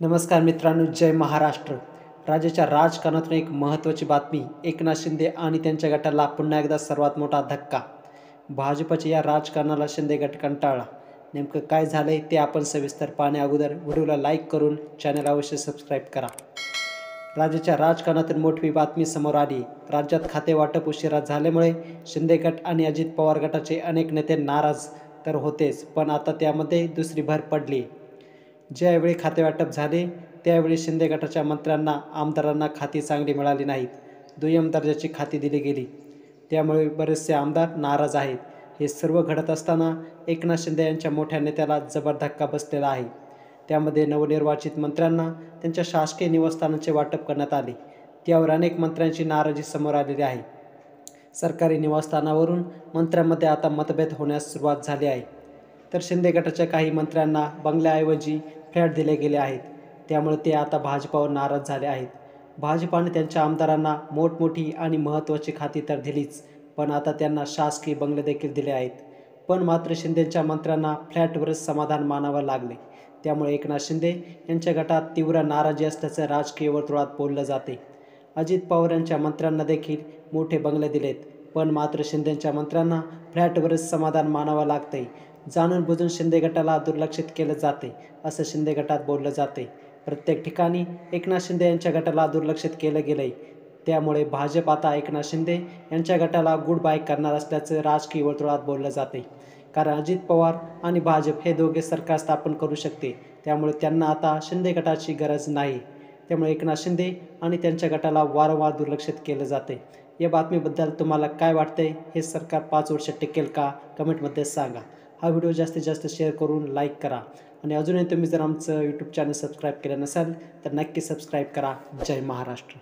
नमस्कार मित्रांनो, जय महाराष्ट्र. राज्याच्या राजकारणातून एक महत्त्वाची बातमी. एकनाथ शिंदे आणि त्यांच्या गटाला पुन्हा एकदा सर्वात मोठा धक्का. भाजपच्या या राजकारणाला शिंदे गट कंटाळला. नेमकं काय झालंय ते आपण सविस्तर पाहण्या अगोदर व्हिडिओला लाईक करून चॅनल अवश्य सबस्क्राईब करा. राज्याच्या राजकारणातून मोठी बातमी समोर आली. राज्यात खाते वाटप उशिरा झाल्यामुळे शिंदे गट आणि अजित पवार गटाचे अनेक नेते नाराज तर होतेच, पण आता त्यामध्ये दुसरी भर पडली. ज्यावेळी खातेवाटप झाले त्यावेळी शिंदे गटाच्या मंत्र्यांना, आमदारांना खाती चांगली मिळाली नाहीत. दुय्यम दर्जाची खाती दिली गेली. त्यामुळे बरेचसे आमदार नाराज आहेत. हे सर्व घडत असताना एकनाथ शिंदे यांच्या मोठ्या नेत्याला जबर धक्का बसलेला आहे. त्यामध्ये नवनिर्वाचित मंत्र्यांना त्यांच्या शासकीय निवासस्थानाचे वाटप करण्यात आले. त्यावर अनेक मंत्र्यांची नाराजी समोर आलेली आहे. सरकारी निवासस्थानावरून मंत्र्यांमध्ये आता मतभेद होण्यास सुरुवात झाली आहे. तर शिंदे गटाच्या काही मंत्र्यांना बंगल्याऐवजी फ्लॅट दिले गेले आहेत. त्यामुळे ते आता भाजपावर नाराज झाले आहेत. भाजपाने त्यांच्या आमदारांना मोठमोठी आणि महत्त्वाची खाती तर दिलीच, पण आता त्यांना शासकीय बंगले देखील दिले आहेत. पण मात्र शिंदेच्या मंत्र्यांना फ्लॅटवरच समाधान मानावं लागले. त्यामुळे एकनाथ शिंदे यांच्या गटात तीव्र नाराजी असल्याचं राजकीय वर्तुळात बोललं जाते. अजित पवार यांच्या मंत्र्यांना देखील मोठे बंगले दिलेत, पण मात्र शिंदेच्या मंत्र्यांना फ्लॅटवरच समाधान मानावं लागतंय. जाणून बुजून शिंदे गटाला दुर्लक्षित केलं जाते, असं शिंदे गटात बोललं जाते. प्रत्येक ठिकाणी एकनाथ शिंदे यांच्या गटाला दुर्लक्षित केलं गेलंय. त्यामुळे भाजप आता एकनाथ शिंदे यांच्या गटाला गुड बाय करणार असल्याचं राजकीय वर्तुळात बोललं जाते. कारण अजित पवार आणि भाजप हे दोघे सरकार स्थापन करू शकते. त्यामुळे त्यांना आता शिंदे गटाची गरज नाही. त्यामुळे एकनाथ शिंदे आणि त्यांच्या गटाला वारंवार दुर्लक्षित केलं जाते. या बातमीबद्दल तुम्हाला काय वाटतंय? हे सरकार 5 वर्ष टिकेल का? कमेंटमध्ये सांगा. हा व्हिडिओ जास्तीत जास्त शेअर करून लाईक करा आणि अजूनही तुम्ही जर आमचं यूट्यूब चॅनल सबस्क्राईब केलं नसेल तर नक्की सबस्क्राईब करा. जय महाराष्ट्र.